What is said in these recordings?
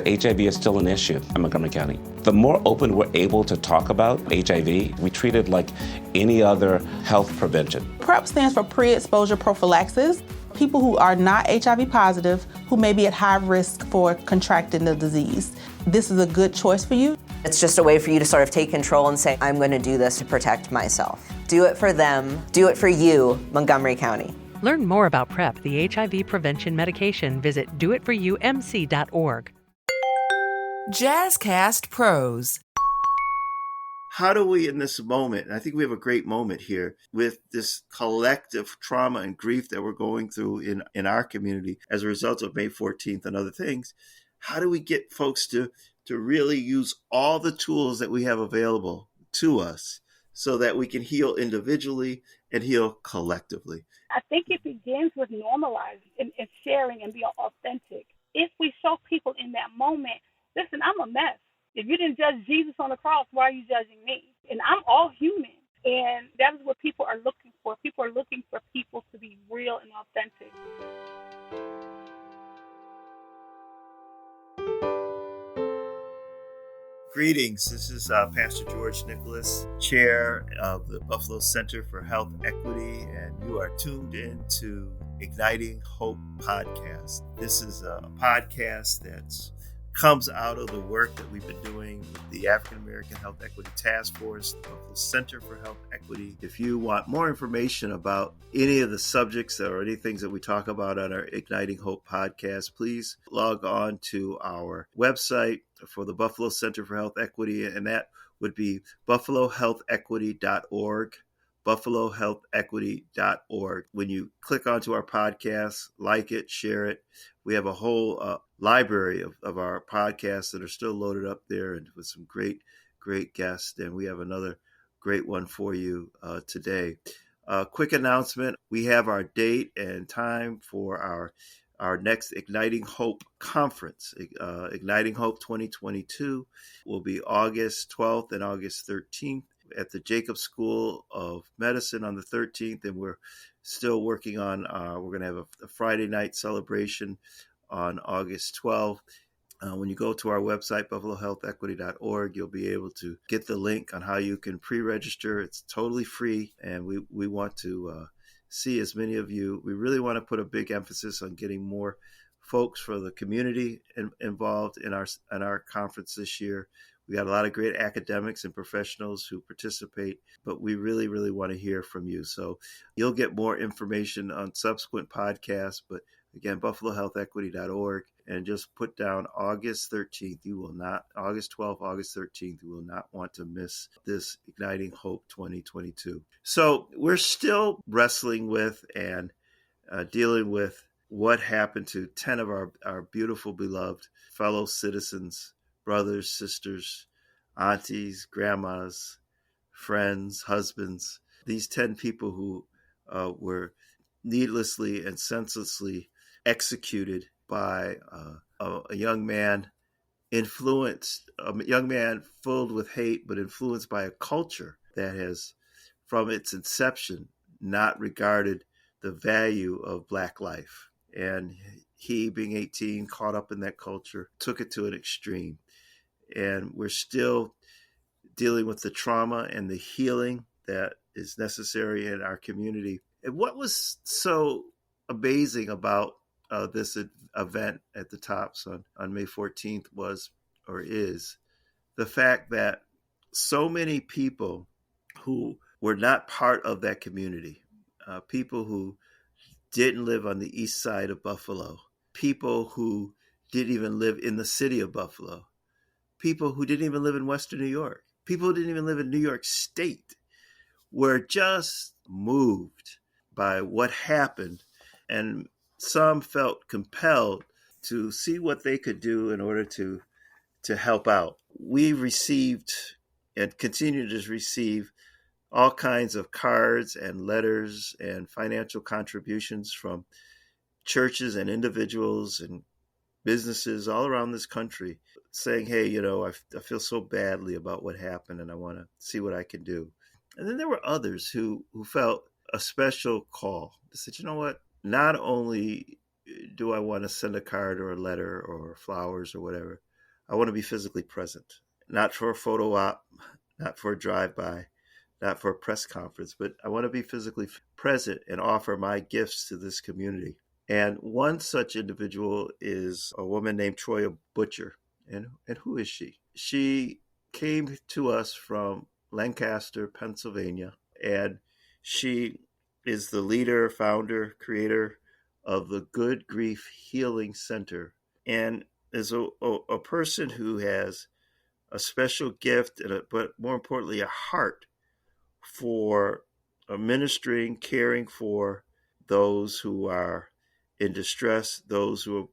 HIV is still an issue in Montgomery County. The more open we're able to talk about HIV, we treat it like any other health prevention. PrEP stands for pre-exposure prophylaxis. People who are not HIV positive, who may be at high risk for contracting the disease. This is a good choice for you. It's just a way for you to sort of take control and say, I'm going to do this to protect myself. Do it for them. Do it for you, Montgomery County. Learn more about PrEP, the HIV prevention medication. Visit doitforyoumc.org. Jazzcast Pros. How do we, in this moment, and I think we have a great moment here with this collective trauma and grief that we're going through in our community as a result of May 14th and other things, how do we get folks to really use all the tools that we have available to us so that we can heal individually and heal collectively? I think it begins with normalizing and sharing and being authentic. If we show people in that moment, listen, I'm a mess. If you didn't judge Jesus on the cross, why are you judging me? And I'm all human. And that is what people are looking for. People are looking for people to be real and authentic. Greetings. This is Pastor George Nicholas, Chair of the Buffalo Center for Health Equity, and you are tuned in to Igniting Hope podcast. This is a podcast that comes out of the work that we've been doing with the African American Health Equity Task Force, the Buffalo Center for Health Equity. If you want more information about any of the subjects or any things that we talk about on our Igniting Hope podcast, please log on to our website for the Buffalo Center for Health Equity, and that would be buffalohealthequity.org. buffalohealthequity.org. When you click onto our podcast, like it, share it. We have a whole library of our podcasts that are still loaded up there and with some great guests. And we have another great one for you today. Quick announcement. We have our date and time for our next Igniting Hope conference. Igniting Hope 2022 will be August 12th and August 13th. At the Jacobs School of Medicine on the 13th, and we're still working on, we're going to have a Friday night celebration on August 12th. When you go to our website, buffalohealthequity.org, you'll be able to get the link on how you can pre-register. It's totally free, and we want to see as many of you. We really want to put a big emphasis on getting more folks for the community involved in our conference this year. We got a lot of great academics and professionals who participate, but we really, really want to hear from you. So you'll get more information on subsequent podcasts, but again, buffalohealthequity.org, and just put down August 13th. August 12th, August 13th, you will not want to miss this Igniting Hope 2022. So we're still wrestling with and dealing with what happened to 10 of our beautiful, beloved fellow citizens, brothers, sisters, aunties, grandmas, friends, husbands, these 10 people who were needlessly and senselessly executed by a young man filled with hate, but influenced by a culture that has, from its inception, not regarded the value of Black life. And he, being 18, caught up in that culture, took it to an extreme. And we're still dealing with the trauma and the healing that is necessary in our community. And what was so amazing about this event at the Tops on May 14th is the fact that so many people who were not part of that community, people who didn't live on the east side of Buffalo, people who didn't even live in the city of Buffalo, people who didn't even live in Western New York, people who didn't even live in New York State, were just moved by what happened. And some felt compelled to see what they could do in order to help out. We received and continue to receive all kinds of cards and letters and financial contributions from churches and individuals and businesses all around this country saying, hey, I feel so badly about what happened and I want to see what I can do. And then there were others who felt a special call. They said, you know what? Not only do I want to send a card or a letter or flowers or whatever. I want to be physically present, not for a photo op, not for a drive-by, not for a press conference, but I want to be physically present and offer my gifts to this community. And one such individual is a woman named Troia Butcher. And who is she? She came to us from Lancaster, Pennsylvania, and she is the leader, founder, creator of the Good Grief Healing Center, and is a person who has a special gift, but more importantly, a heart for ministering, caring for those who are in distress, those who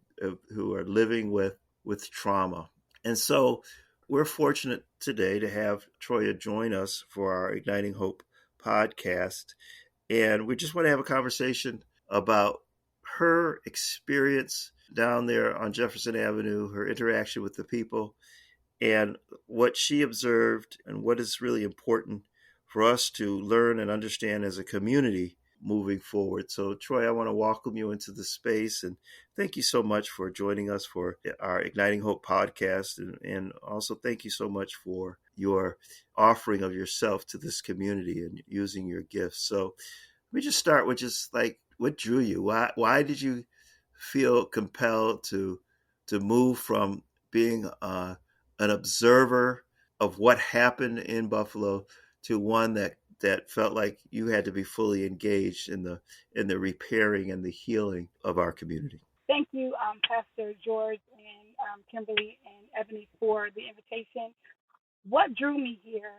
are living with trauma. And so we're fortunate today to have Troia join us for our Igniting Hope podcast. And we just want to have a conversation about her experience down there on Jefferson Avenue, her interaction with the people, and what she observed, and what is really important for us to learn and understand as a community moving forward. So, Troy, I want to welcome you into the space, and thank you so much for joining us for our Igniting Hope podcast. And also thank you so much for your offering of yourself to this community and using your gifts. So let me just start with just like, what drew you? Why did you feel compelled to move from being an observer of what happened in Buffalo to one that felt like you had to be fully engaged in the repairing and the healing of our community? Thank you, Pastor George and Kimberly and Ebony, for the invitation. What drew me here,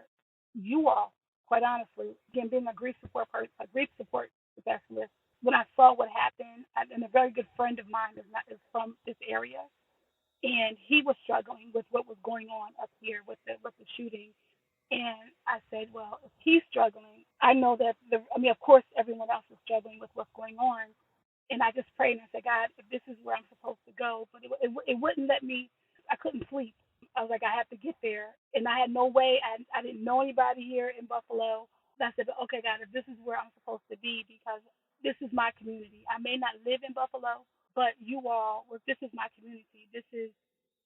you all, quite honestly, again, being a grief support specialist, when I saw what happened, and a very good friend of mine is from this area, and he was struggling with what was going on up here with the shooting. And I said, well, if he's struggling, I know that of course, everyone else is struggling with what's going on. And I just prayed and I said, God, if this is where I'm supposed to go, but it wouldn't let me. I couldn't sleep. I was like, I have to get there, and I had no way. I didn't know anybody here in Buffalo. And I said, okay, God, if this is where I'm supposed to be, because this is my community. I may not live in Buffalo, but this is my community. This is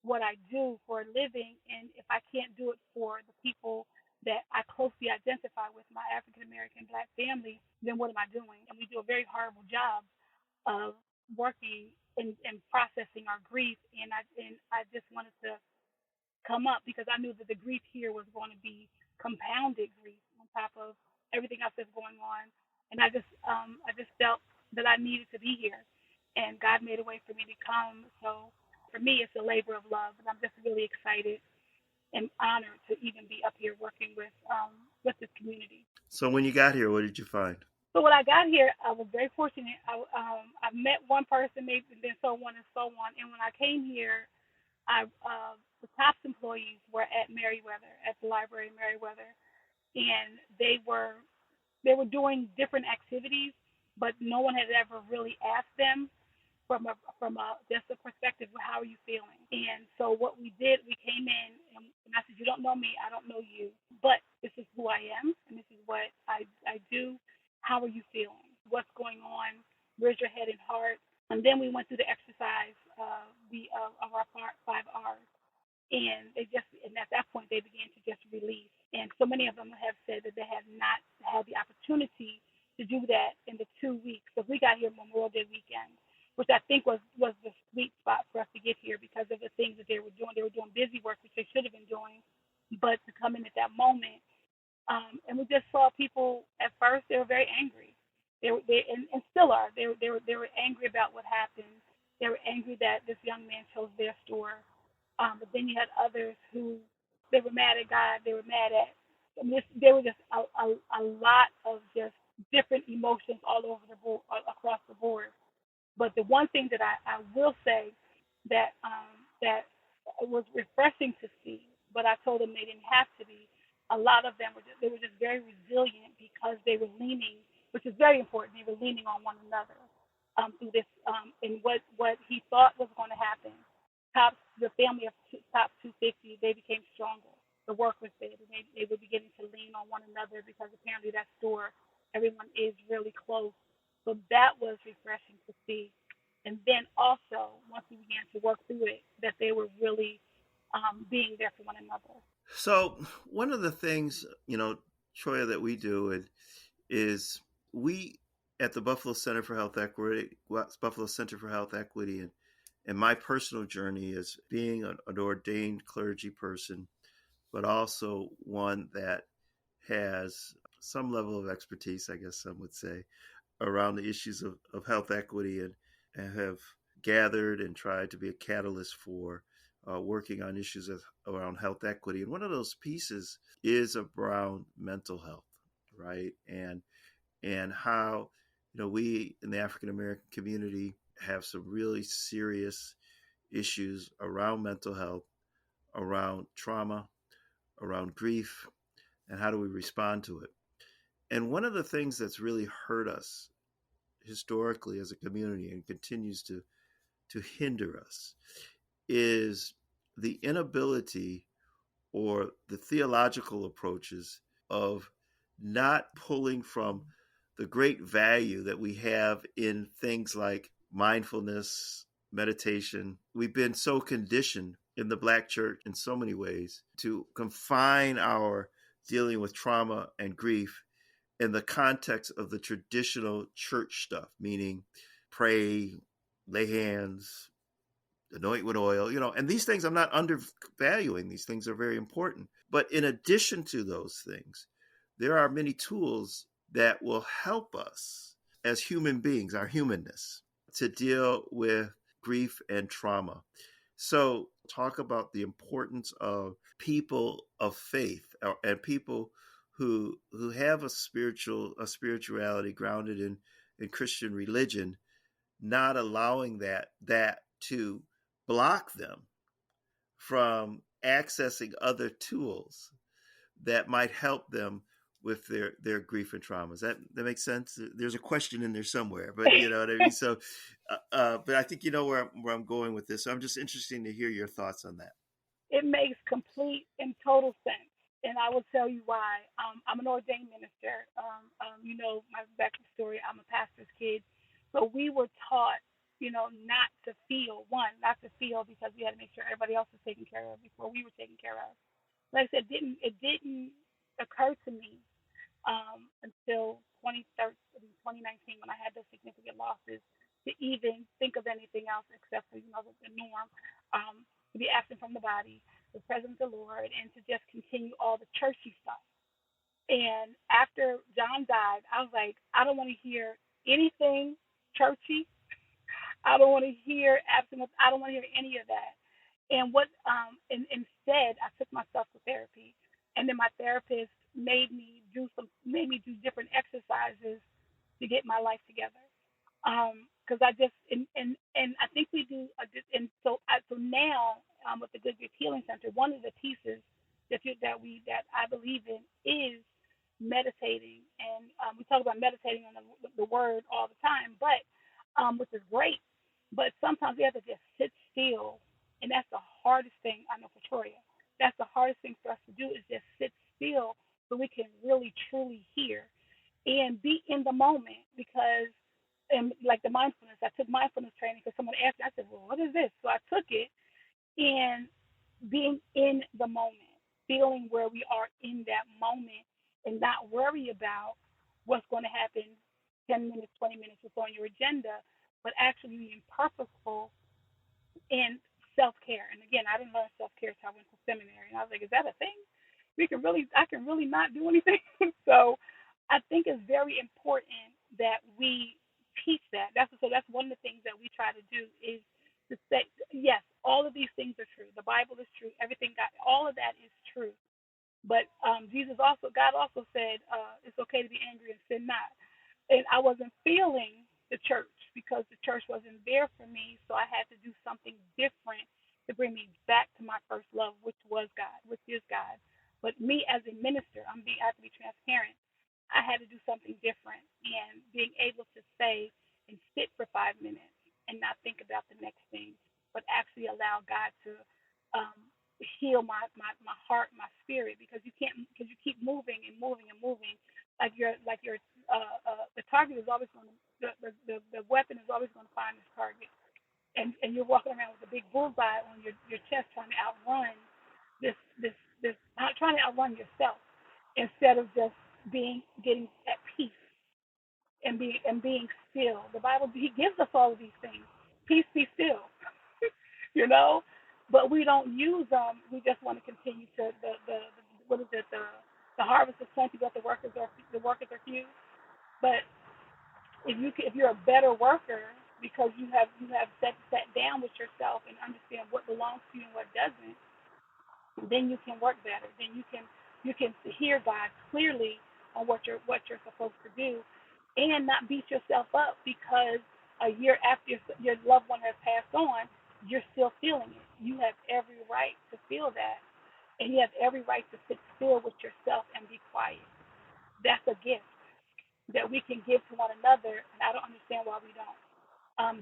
what I do for a living, and if I can't do it for the people that I closely identify with, my African American Black family, then what am I doing? And we do a very horrible job of working and processing our grief, and I just wanted to come up because I knew that the grief here was going to be compounded grief on top of everything else that's going on, and I just felt that I needed to be here, and God made a way for me to come. So for me, it's a labor of love, and I'm just really excited and honored to even be up here working with this community. So when you got here, what did you find? So when I got here, I was very fortunate. I met one person, maybe, and then so on and so on. And when I came here, the TOPS employees were at Meriwether, at the library in Meriwether, and they were doing different activities, but no one had ever really asked them from just a perspective of how are you feeling. And so what we did, we came in and I said, you don't know me, I don't know you, but this is who I am and this is what I do. How are you feeling? What's going on? Where's your head and heart? And then we went through the exercise of our 5 R's. And at that point they began to just release. And so many of them have said that they have not had the opportunity to do that in the 2 weeks. So we got here Memorial Day weekend, which I think was the sweet spot for us to get here because of the things that they were doing. They were doing busy work, which they should have been doing, but to come in at that moment. And we just saw people, at first, they were very angry. They and still are. They were angry about what happened. They were angry that this young man chose their store. But then you had others who, they were mad at God. They were mad at, there were just a lot of just different emotions all over the board, across the board. But the one thing that I will say that was refreshing to see, but I told them they didn't have to be. A lot of them were just very resilient because they were leaning, which is very important. They were leaning on one another through this, and what he thought was going to happen. The family of Top 250, they became stronger. The work was there, and they were beginning to lean on one another because apparently that store, everyone is really close. So that was refreshing to see. And then also, once we began to work through it, that they were really being there for one another. So one of the things, Troia, that we do is we at the Buffalo Center for Health Equity, Buffalo Center for Health Equity, and my personal journey is being an ordained clergy person, but also one that has some level of expertise, I guess some would say, around the issues of health equity, and have gathered and tried to be a catalyst for working on issues around health equity. And one of those pieces is around mental health, right? And how we in the African American community have some really serious issues around mental health, around trauma, around grief, and how do we respond to it. And one of the things that's really hurt us historically as a community and continues to hinder us is the inability or the theological approaches of not pulling from the great value that we have in things like mindfulness, meditation. We've been so conditioned in the Black church in so many ways to confine our dealing with trauma and grief in the context of the traditional church stuff, meaning pray, lay hands, anoint with oil, and these things, I'm not undervaluing. These things are very important. But in addition to those things, there are many tools that will help us as human beings, our humanness, to deal with grief and trauma. So talk about the importance of people of faith and people who have a spirituality grounded in Christian religion, not allowing that to block them from accessing other tools that might help them with their grief and traumas. That makes sense? There's a question in there somewhere, but you know what I mean? So, but I think you know where I'm going with this. So I'm just interested to hear your thoughts on that. It makes complete and total sense. And I will tell you why. I'm an ordained minister. You know my backstory story. I'm a pastor's kid. So we were taught, not to feel, not to feel because we had to make sure everybody else was taken care of before we were taken care of. Like I said, it didn't occur to me until 2019 when I had those significant losses to even think of anything else except for, the norm, to be absent from the body, the presence of the Lord, and to just continue all the churchy stuff. And after John died, I was like, I don't want to hear anything churchy. I don't want to hear abstinence. I don't want to hear any of that. And instead, I took myself to therapy, and then my therapist made me do different exercises to get my life together. Because I just and I think we do. So now with the Good Grief Healing Center, one of the pieces that I believe in is meditating, and we talk about meditating on the word all the time, but which is great. But sometimes we have to just sit still, and that's the hardest thing I know for Troia. That's the hardest thing for us to do is just sit still so we can really truly hear and be in the moment. Because, and like the mindfulness, I took mindfulness training because someone asked me. I said, "Well, what is this?" So I took it, and being in the moment, feeling where we are in that moment, and not worry about what's going to happen 10 minutes, 20 minutes before on your agenda, but actually being purposeful in self-care. And again, I didn't learn self-care until I went to seminary, and I was like, is that a thing? I can really not do anything. So I think it's very important that we teach that. That's one of the things that we try to do is to say, yes, all of these things are true. The Bible is true. All of that is true. But God also said, it's okay to be angry and sin not. And I wasn't feeling the church because the church wasn't there for me. So I had to do something different to bring me back to my first love, which is God. But me as a minister, I have to be transparent. I had to do something different, and being able to say and sit for 5 minutes and not think about the next thing, but actually allow God to heal my heart, my spirit, because you keep moving and moving and moving. The target is always going to the weapon is always going to find its target. And you're walking around with a big bullseye on your chest trying to outrun this trying to outrun yourself instead of just getting at peace and being still. The Bible, he gives us all of these things. Peace, be still. you know, but we don't use them. We just want to continue to the what is it the harvest is plenty, but the workers are few. But if you're a better worker because you have sat down with yourself and understand what belongs to you and what doesn't, then you can work better. Then you can hear God clearly on what you're supposed to do, and not beat yourself up because a year after your loved one has passed on, you're still feeling it. You have every right to feel that, and you have every right to sit still with yourself and be quiet. That's a gift that we can give to one another, and I don't understand why we don't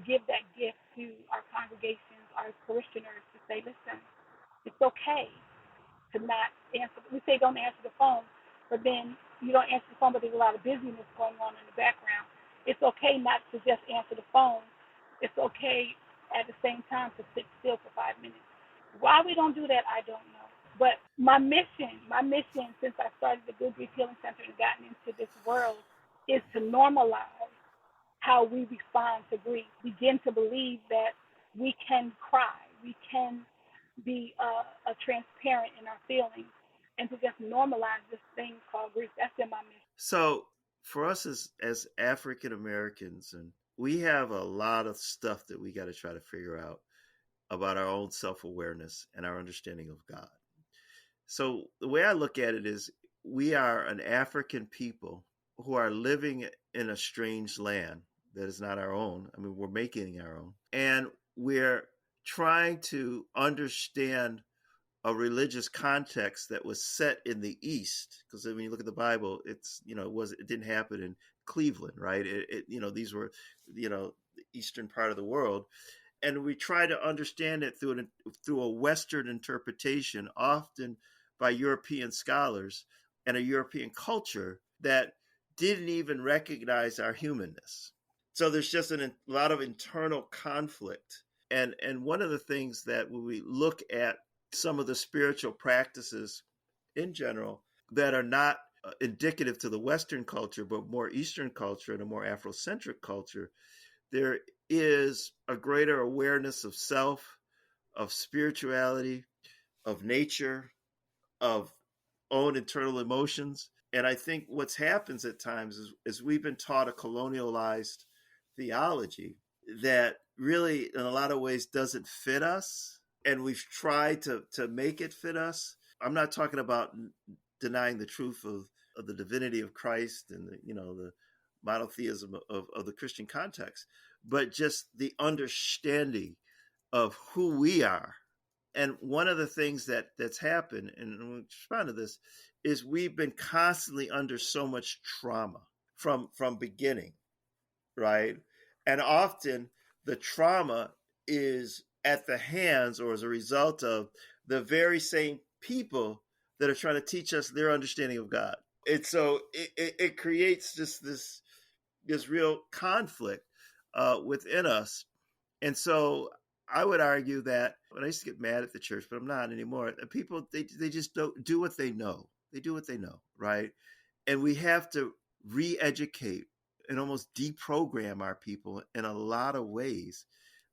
give that gift to our congregations, our parishioners, to say, listen, it's okay to not answer. We say don't answer the phone, but then you don't answer the phone, but there's a lot of busyness going on in the background. It's okay not to just answer the phone. It's okay at the same time to sit still for 5 minutes. Why we don't do that, I don't know. But my mission since I started the Good Grief Healing Center and gotten into this world is to normalize how we respond to grief. Begin to believe that we can cry, we can be transparent in our feelings, and to just normalize this thing called grief. That's been my mission. So for us as African Americans, and we have a lot of stuff that we got to try to figure out about our own self-awareness and our understanding of God. So the way I look at it is we are an African people who are living in a strange land that is not our own. I mean, we're making our own. And we're trying to understand a religious context that was set in the East. Because when you look at the Bible, it's, it didn't happen in Cleveland, right? These were, the eastern part of the world. And we try to understand it through a Western interpretation, often by European scholars and a European culture that didn't even recognize our humanness. So there's just a lot of internal conflict. And one of the things that when we look at some of the spiritual practices in general that are not indicative to the Western culture, but more Eastern culture and a more Afrocentric culture, there is a greater awareness of self, of spirituality, of nature, of own internal emotions. And I think what's happens at times is we've been taught a colonialized theology that really in a lot of ways doesn't fit us. And we've tried to make it fit us. I'm not talking about denying the truth of the divinity of Christ and the monotheism of the Christian context, but just the understanding of who we are. And one of the things that's happened, and I'm going to respond to this, is we've been constantly under so much trauma from beginning, right? And often the trauma is at the hands or as a result of the very same people that are trying to teach us their understanding of God. And so it creates just this real conflict within us. And so I would argue that when I used to get mad at the church, but I'm not anymore. People, they just don't do what they know. They do what they know, right? And we have to re-educate and almost deprogram our people in a lot of ways,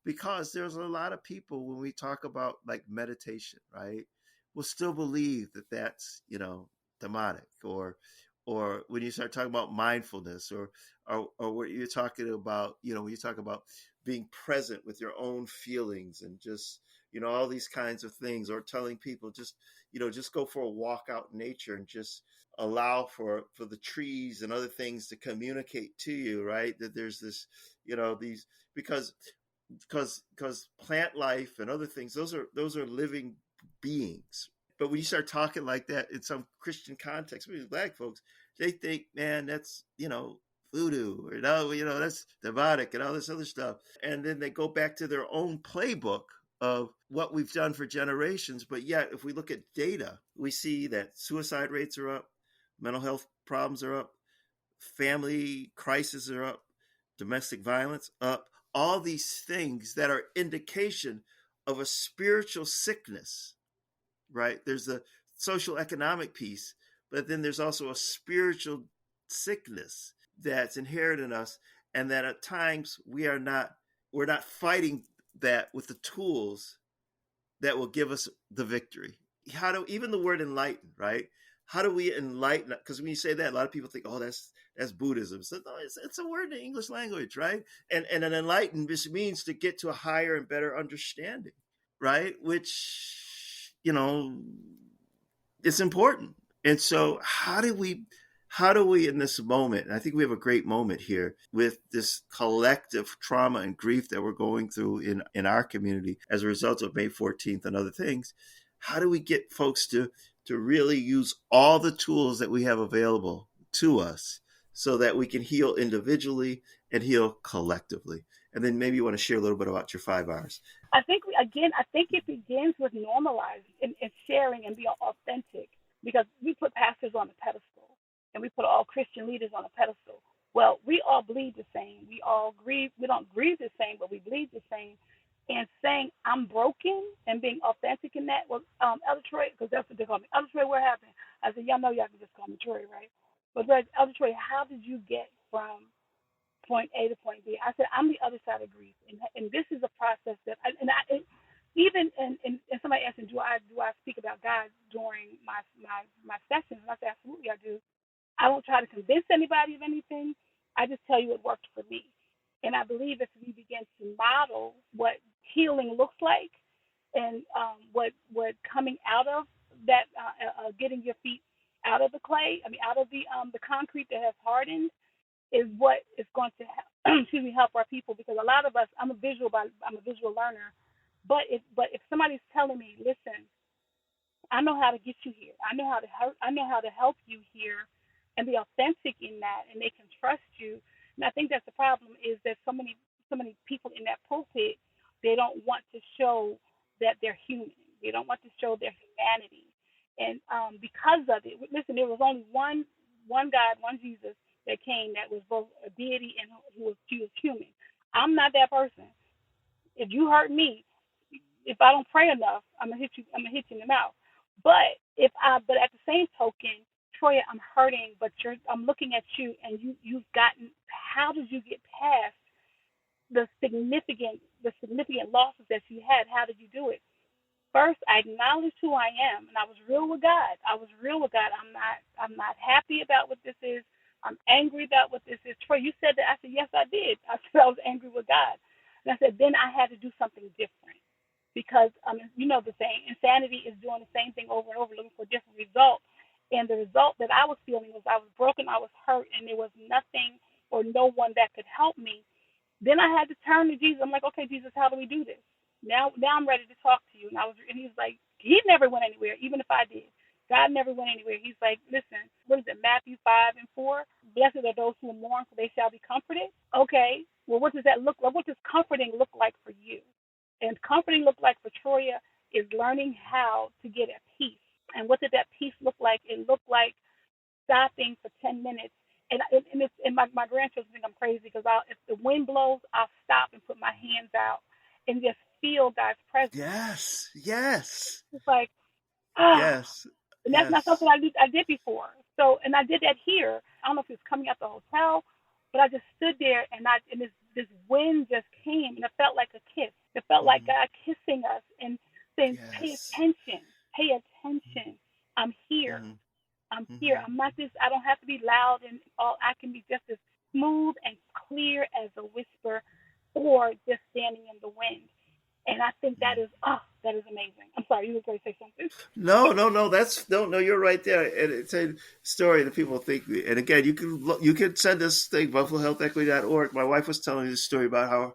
because there's a lot of people when we talk about like meditation, right, will still believe that that's, demonic, or when you start talking about mindfulness or what you're talking about, when you talk about being present with your own feelings and just, all these kinds of things, or telling people just go for a walk out in nature and just allow for the trees and other things to communicate to you, right? That there's this, these, because plant life and other things, those are living beings. But when you start talking like that in some Christian context, maybe Black folks, they think, man, that's, voodoo, or that's demonic and all this other stuff. And then they go back to their own playbook of what we've done for generations. But yet, if we look at data, we see that suicide rates are up, mental health problems are up, family crises are up, domestic violence up, all these things that are indication of a spiritual sickness, right? There's a social economic piece, but then there's also a spiritual sickness that's inherent in us, and that at times we're not fighting that with the tools that will give us the victory. How do, even the word enlighten, right? How do we enlighten? Because when you say that, a lot of people think, oh, that's Buddhism. So no, it's a word in the English language, right? And an enlighten just means to get to a higher and better understanding, right? Which, it's important. And so how do we in this moment, and I think we have a great moment here with this collective trauma and grief that we're going through in our community as a result of May 14th and other things, how do we get folks to really use all the tools that we have available to us so that we can heal individually and heal collectively? And then maybe you want to share a little bit about your 5 R's. I think it begins with normalizing and sharing and being authentic, because we put pastors on a pedestal and we put all Christian leaders on a pedestal. Well, we all bleed the same. We all grieve. We don't grieve the same, but we bleed the same. And saying I'm broken and being authentic in that. Well, Elder Troy, because that's what they call me. Elder Troy, what happened? I said, y'all know y'all can just call me Troy, right? But Elder Troy, how did you get from point A to point B? I said, I'm the other side of grief, and this is a process that, even somebody asked me, do I speak about God during my sessions? And I said, absolutely, I do. I don't try to convince anybody of anything. I just tell you what worked for me. And I believe if we begin to model what healing looks like, and what coming out of that, getting your feet out of the clay, out of the concrete that has hardened, is what is going to help our people. Because a lot of us, I'm a visual learner, but if somebody's telling me, listen, I know how to get you here, I know how to help you here, and be authentic in that, and they can trust you. And I think that's the problem, is that so many people in that pulpit, they don't want to show that they're human. They don't want to show their humanity. And because of it, listen, there was only one God, one Jesus that came that was both a deity and he was human. I'm not that person. If you hurt me, if I don't pray enough, I'm gonna hit you in the mouth. But but at the same token, Troia, I'm hurting, but I'm looking at you, and you've gotten. How did you get past the significant losses that you had? How did you do it? First, I acknowledged who I am, and I was real with God. I'm not happy about what this is. I'm angry about what this is. Troy, you said that. I said, yes, I did. I said I was angry with God. And I said, then I had to do something different. Because, the saying, insanity is doing the same thing over and over, looking for a different result. And the result that I was feeling was I was broken, I was hurt, and there was nothing or no one that could help me. Then I had to turn to Jesus. I'm like, okay, Jesus, how do we do this? Now I'm ready to talk to you. And he was like, he never went anywhere, even if I did. God never went anywhere. He's like, listen, what is it, Matthew 5:4? Blessed are those who mourn, for they shall be comforted. Okay, well, what does that look like? What does comforting look like for you? And comforting look like for Troia is learning how to get at peace. And what did that peace look like? It looked like stopping for 10 minutes. And my grandchildren think I'm crazy, because if the wind blows, I'll stop and put my hands out and just feel God's presence. Yes. It's like, yes. And that's not something I did before. So, and I did that here. I don't know if it was coming out the hotel, but I just stood there, and this wind just came, and it felt like a kiss. It felt like God kissing us and saying, yes. Pay attention. I'm here. I'm here. I'm not this. I don't have to be loud and all. I can be just as smooth and clear as a whisper, or just standing in the wind. And I think that is amazing. I'm sorry, you were going to say something. No, you're right there. And it's a story that people think. And again, you can send this thing, buffalohealthequity.org. My wife was telling me this story about how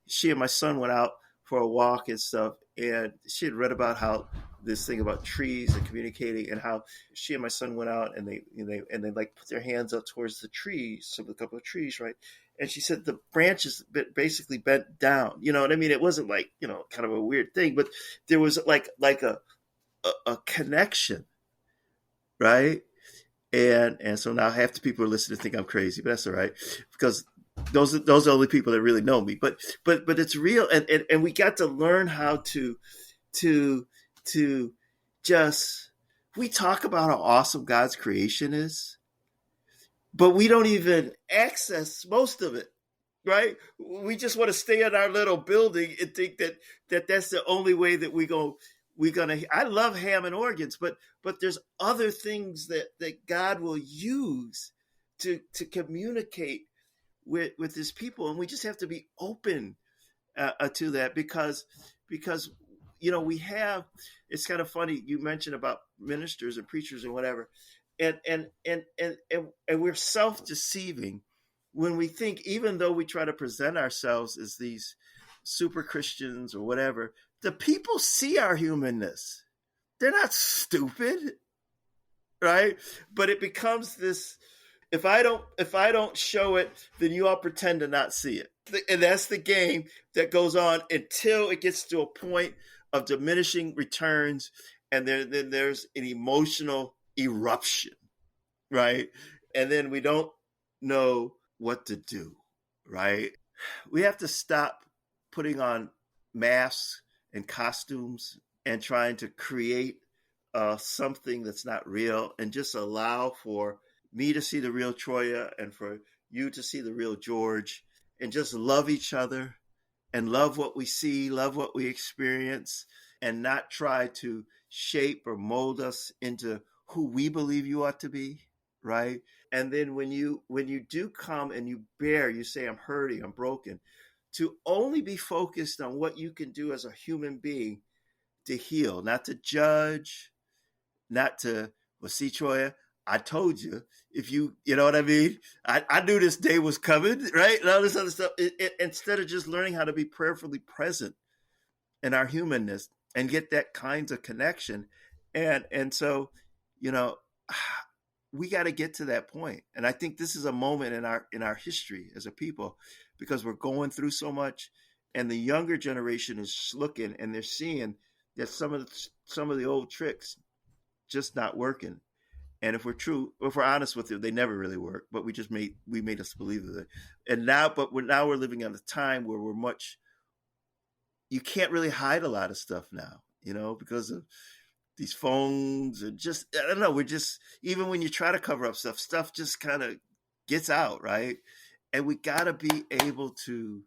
she and my son went out for a walk and stuff, and she had read about how this thing about trees and communicating, and how she and my son went out and they like put their hands up towards the trees, a couple of trees, right? And she said the branches basically bent down. You know what I mean? It wasn't like, kind of a weird thing, but there was like a connection, right? And so now half the people are listening think I'm crazy, but that's all right, because Those are the only people that really know me. But it's real, and we got to learn how to just, we talk about how awesome God's creation is, but we don't even access most of it, right? We just want to stay in our little building and think that's the only way that we're gonna. I love Hammond organs, but there's other things that God will use to communicate with his people, and we just have to be open to that, because we have, it's kind of funny, you mentioned about ministers and preachers and whatever, and we're self-deceiving when we think, even though we try to present ourselves as these super Christians or whatever, the people see our humanness. They're not stupid, right? But it becomes this, if I don't show it, then you all pretend to not see it. And that's the game that goes on until it gets to a point of diminishing returns, and then there's an emotional eruption, right? And then we don't know what to do, right? We have to stop putting on masks and costumes and trying to create something that's not real, and just allow for me to see the real Troia and for you to see the real George, and just love each other and love what we see, love what we experience, and not try to shape or mold us into who we believe you ought to be, right? And then when you do come and you say, I'm hurting, I'm broken, to only be focused on what you can do as a human being to heal, not to judge, not to, well, see, Troia, I told you, if you know what I mean? I knew this day was coming, right? And all this other stuff. Instead of just learning how to be prayerfully present in our humanness and get that kinds of connection. And so, we got to get to that point. And I think this is a moment in our history as a people, because we're going through so much, and the younger generation is looking and they're seeing that some of the old tricks just not working. And if we're honest with you, they never really work, but we made us believe it. And now we're living in a time where you can't really hide a lot of stuff now, because of these phones, and just, I don't know, even when you try to cover up stuff just kind of gets out, right? And we got to be able to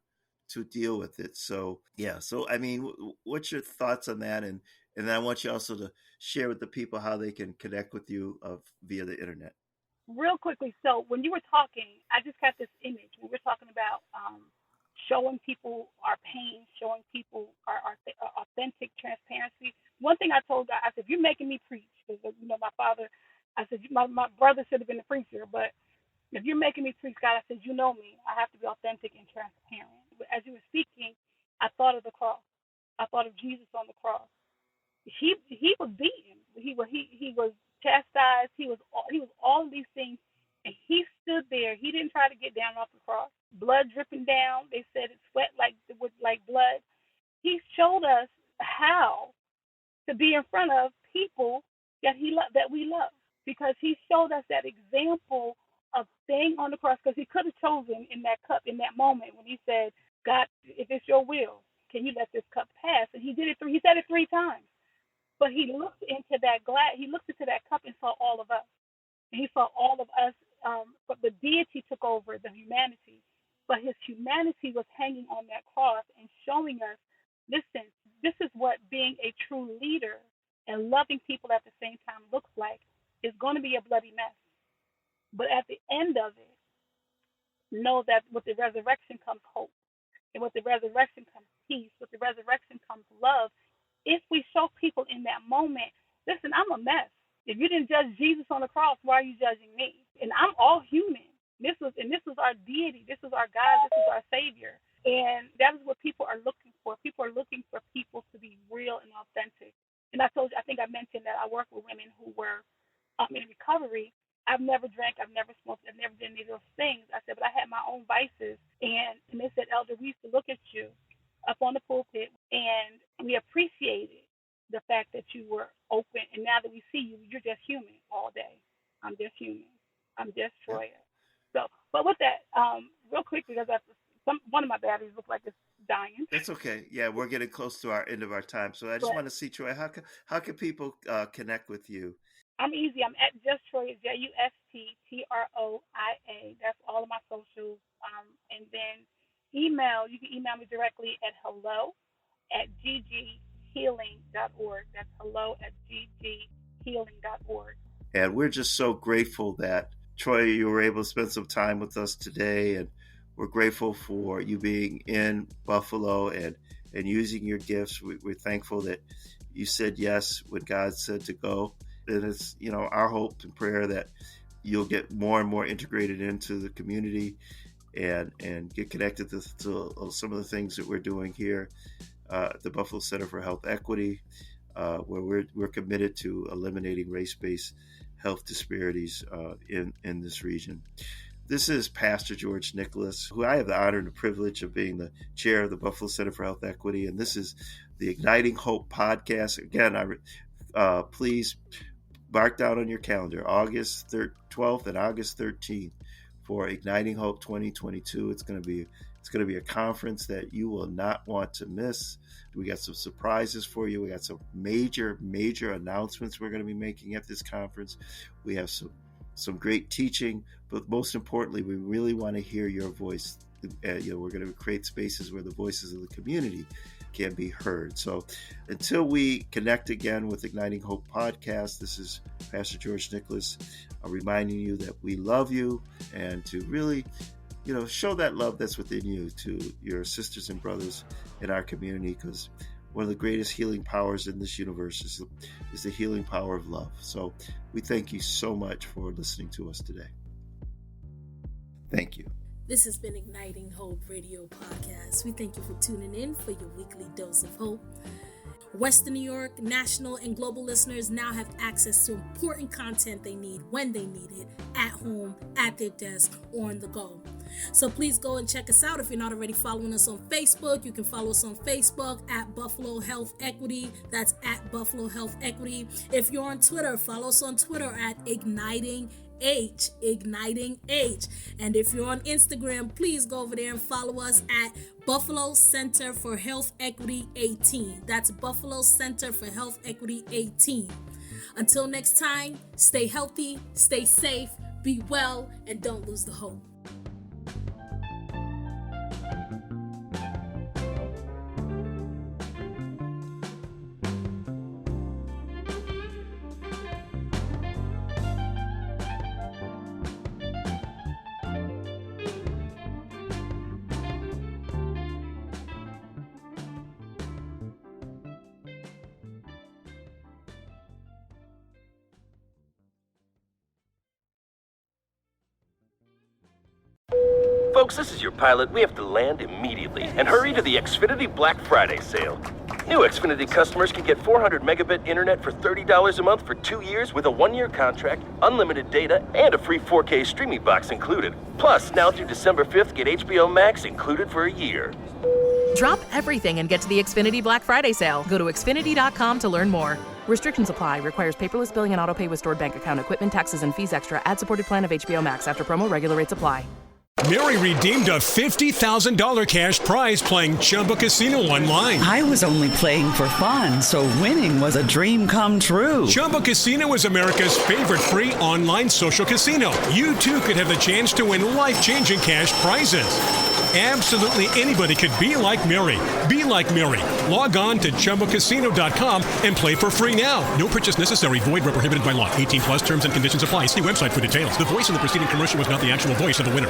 deal with it. So, yeah. So, I mean, what's your thoughts on that? And then I want you also to share with the people how they can connect with you via the internet. Real quickly, so when you were talking, I just got this image. We were talking about showing people our pain, showing people our authentic transparency. One thing I told God, I said, you're making me preach. Because, my father, I said, my brother should have been the preacher, but if you're making me preach, God, I said, you know me. I have to be authentic and transparent. But as you were speaking, I thought of the cross. I thought of Jesus on the cross. He was beaten. He was chastised. He was all of these things, and he stood there. He didn't try to get down off the cross. Blood dripping down. They said it sweat like blood. He showed us how to be in front of people that we love, because he showed us that example of staying on the cross. Because he could have chosen in that cup, in that moment when he said, God, if it's your will, can you let this cup pass? And he did it he said it 3 times. But he looked into that cup and saw all of us. And he saw all of us, but the deity took over the humanity. But his humanity was hanging on that cross and showing us, listen, this is what being a true leader and loving people at the same time looks like. It's going to be a bloody mess. But at the end of it, know that with the resurrection comes hope. And with the resurrection comes peace. With the resurrection comes love. If we show people in that moment, listen, I'm a mess. If you didn't judge Jesus on the cross, why are you judging me? And I'm all human. This was our deity. This is our God. This is our Savior. And that is what people are looking for. People are looking for people to be real and authentic. And I think I mentioned that I work with women who were in recovery. I've never drank, I've never smoked, I've never done any of those things. I said, but I had my own vices. And they said, Elder, we used to look at you up on the pulpit, and we appreciated the fact that you were open. And now that we see you, you're just human all day. I'm just human. I'm just Troia. So, but with that, real quick, because one of my batteries looks like it's dying. That's okay. Yeah, we're getting close to our end of our time. So I just want to see, Troy, how can people connect with you? I'm easy. I'm at Just Troia, JUSTTROIA. That's all of my socials. And then you can email me directly at hello@gghealing.org. That's hello@gghealing.org. And we're just so grateful that, Troy, you were able to spend some time with us today. And we're grateful for you being in Buffalo and using your gifts. We're thankful that you said yes when God said to go. And it's, our hope and prayer that you'll get more and more integrated into the community and get connected to some of the things that we're doing here at the Buffalo Center for Health Equity, where we're committed to eliminating race-based health disparities in this region. This is Pastor George Nicholas, who I have the honor and the privilege of being the chair of the Buffalo Center for Health Equity, and this is the Igniting Hope podcast. Again, please mark down on your calendar August 12th and August 13th for Igniting Hope 2022. It's going to be a conference that you will not want to miss. We got some surprises for you. We got some major announcements we're going to be making at this conference. We have some great teaching, but most importantly, we really want to hear your voice. We're going to create spaces where the voices of the community can be heard. So until we connect again with Igniting Hope podcast, this is Pastor George Nicholas reminding you that we love you and to really, show that love that's within you to your sisters and brothers in our community, because one of the greatest healing powers in this universe is the healing power of love. So we thank you so much for listening to us today. Thank you. This has been Igniting Hope Radio Podcast. We thank you for tuning in for your weekly dose of hope. Western New York, national, and global listeners now have access to important content they need when they need it, at home, at their desk, or on the go. So please go and check us out. If you're not already following us on Facebook, you can follow us on Facebook at Buffalo Health Equity. That's at Buffalo Health Equity. If you're on Twitter, follow us on Twitter at Igniting H. And if you're on Instagram, please go over there and follow us at Buffalo Center for Health Equity 18. That's Buffalo Center for Health Equity 18. Until next time, stay healthy, stay safe, be well, and don't lose the hope. Folks, this is your pilot. We have to land immediately and hurry to the Xfinity Black Friday sale. New Xfinity customers can get 400 megabit internet for $30 a month for 2 years with a 1-year contract, unlimited data, and a free 4K streaming box included. Plus, now through December 5th, get HBO Max included for a year. Drop everything and get to the Xfinity Black Friday sale. Go to Xfinity.com to learn more. Restrictions apply. Requires paperless billing and autopay with stored bank account, equipment, taxes, and fees extra. Ad-supported plan of HBO Max. After promo, regular rates apply. Mary redeemed a $50,000 cash prize playing Chumba Casino online. I was only playing for fun, so winning was a dream come true. Chumba Casino is America's favorite free online social casino. You, too, could have the chance to win life-changing cash prizes. Absolutely anybody could be like Mary. Be like Mary. Log on to ChumbaCasino.com and play for free now. No purchase necessary. Void where prohibited by law. 18 plus terms and conditions apply. See website for details. The voice in the preceding commercial was not the actual voice of the winner.